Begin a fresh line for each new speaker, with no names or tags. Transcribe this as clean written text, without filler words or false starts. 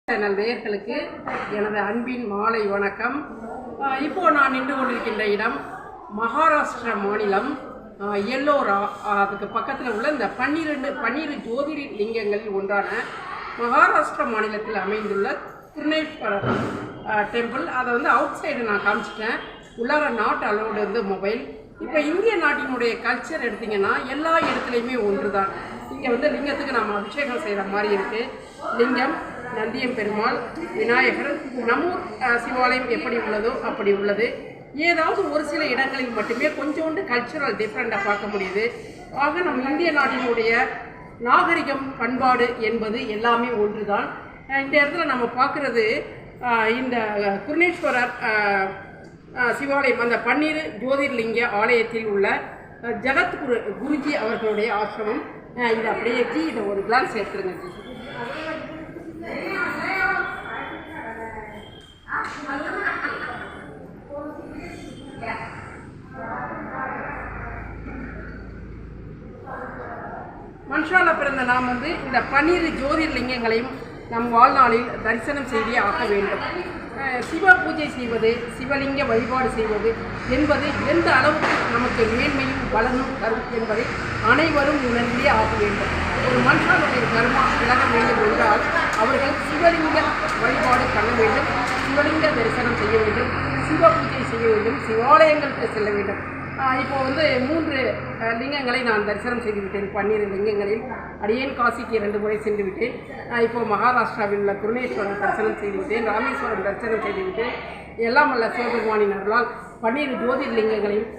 Channel நேயர்களுக்கு எனது அன்பின் மாலை வணக்கம். இப்போ நான் நின்று கொண்டிருக்கின்ற இடம் மகாராஷ்டிரா மாநிலம் எல்லோரா. அதுக்கு பக்கத்தில் உள்ள இந்த 12 ஜோதிர்லிங்கங்களில் ஒன்றான மகாராஷ்டிரா மாநிலத்தில் அமைந்துள்ள குர்ணேஸ்வரர் டெம்பிள். அதை அவுட் சைடு நான் காமிச்சிட்டேன். உள்ளார நாட் அலோடு மொபைல். இப்போ இந்திய நாட்டினுடைய கல்ச்சர் எடுத்திங்கன்னா எல்லா இடத்துலையுமே ஒன்று தான். இங்கே லிங்கத்துக்கு நம்ம அபிஷேகம் செய்கிற மாதிரி இருக்குது. லிங்கம், நந்தியம் பெருமாள், விநாயகர், நம்மூர் சிவாலயம் எப்படி உள்ளதோ அப்படி உள்ளது. ஏதாவது ஒரு சில இடங்களில் மட்டுமே கொஞ்சோண்டு கல்ச்சுரல் டிஃப்ரெண்ட்டாக பார்க்க முடியுது. ஆக நம்ம இந்திய நாட்டினுடைய நாகரிகம், பண்பாடு என்பது எல்லாமே ஒன்று தான். இந்த இடத்துல நம்ம பார்க்குறது இந்த குர்ணேஸ்வரர் சிவாலயம், அந்த 12 ஜோதிர்லிங்க ஆலயத்தில் உள்ள குருஜி அவர்களுடைய ஆசிரமம். இது அப்படியே இதை ஒரு கிளான்ஸ் எடுத்துருங்க ஜி. மனுஷால பிறந்த நாம் இந்த 12 ஜோதிர்லிங்கங்களையும் நம் வாழ்நாளில் தரிசனம் செய்தே ஆக வேண்டும். சிவ பூஜை செய்வது, சிவலிங்க வழிபாடு செய்வது என்பது எந்த அளவுக்கு நமக்கு மேன்மையும் பலனும் தரும் என்பதை அனைவரும் உணர்ந்தே ஆக வேண்டும். ஒரு மனுஷனுடைய கர்மா விலக வேண்டும் என்றால் அவர்கள் சிவலிங்க வழிபாடு பண்ண வேண்டும், சிவலிங்க தரிசனம் செய்ய வேண்டும், சிவ பூஜை செய்ய வேண்டும், சிவாலயங்களுக்கு செல்ல வேண்டும். இப்போ 3 லிங்கங்களை நான் தரிசனம் செய்துவிட்டேன். 12 லிங்கங்களில் அடியேன் காசிக்கு 2 முறை சென்று விட்டேன். இப்போ மகாராஷ்டிராவில் உள்ள குர்ணேஸ்வரர் தரிசனம் செய்துவிட்டேன், ராமேஸ்வரம் தரிசனம் செய்துவிட்டேன். எல்லாம் அல்ல சிவபெருமானின் அருளால் 12 ஜோதிர்லிங்கங்களையும்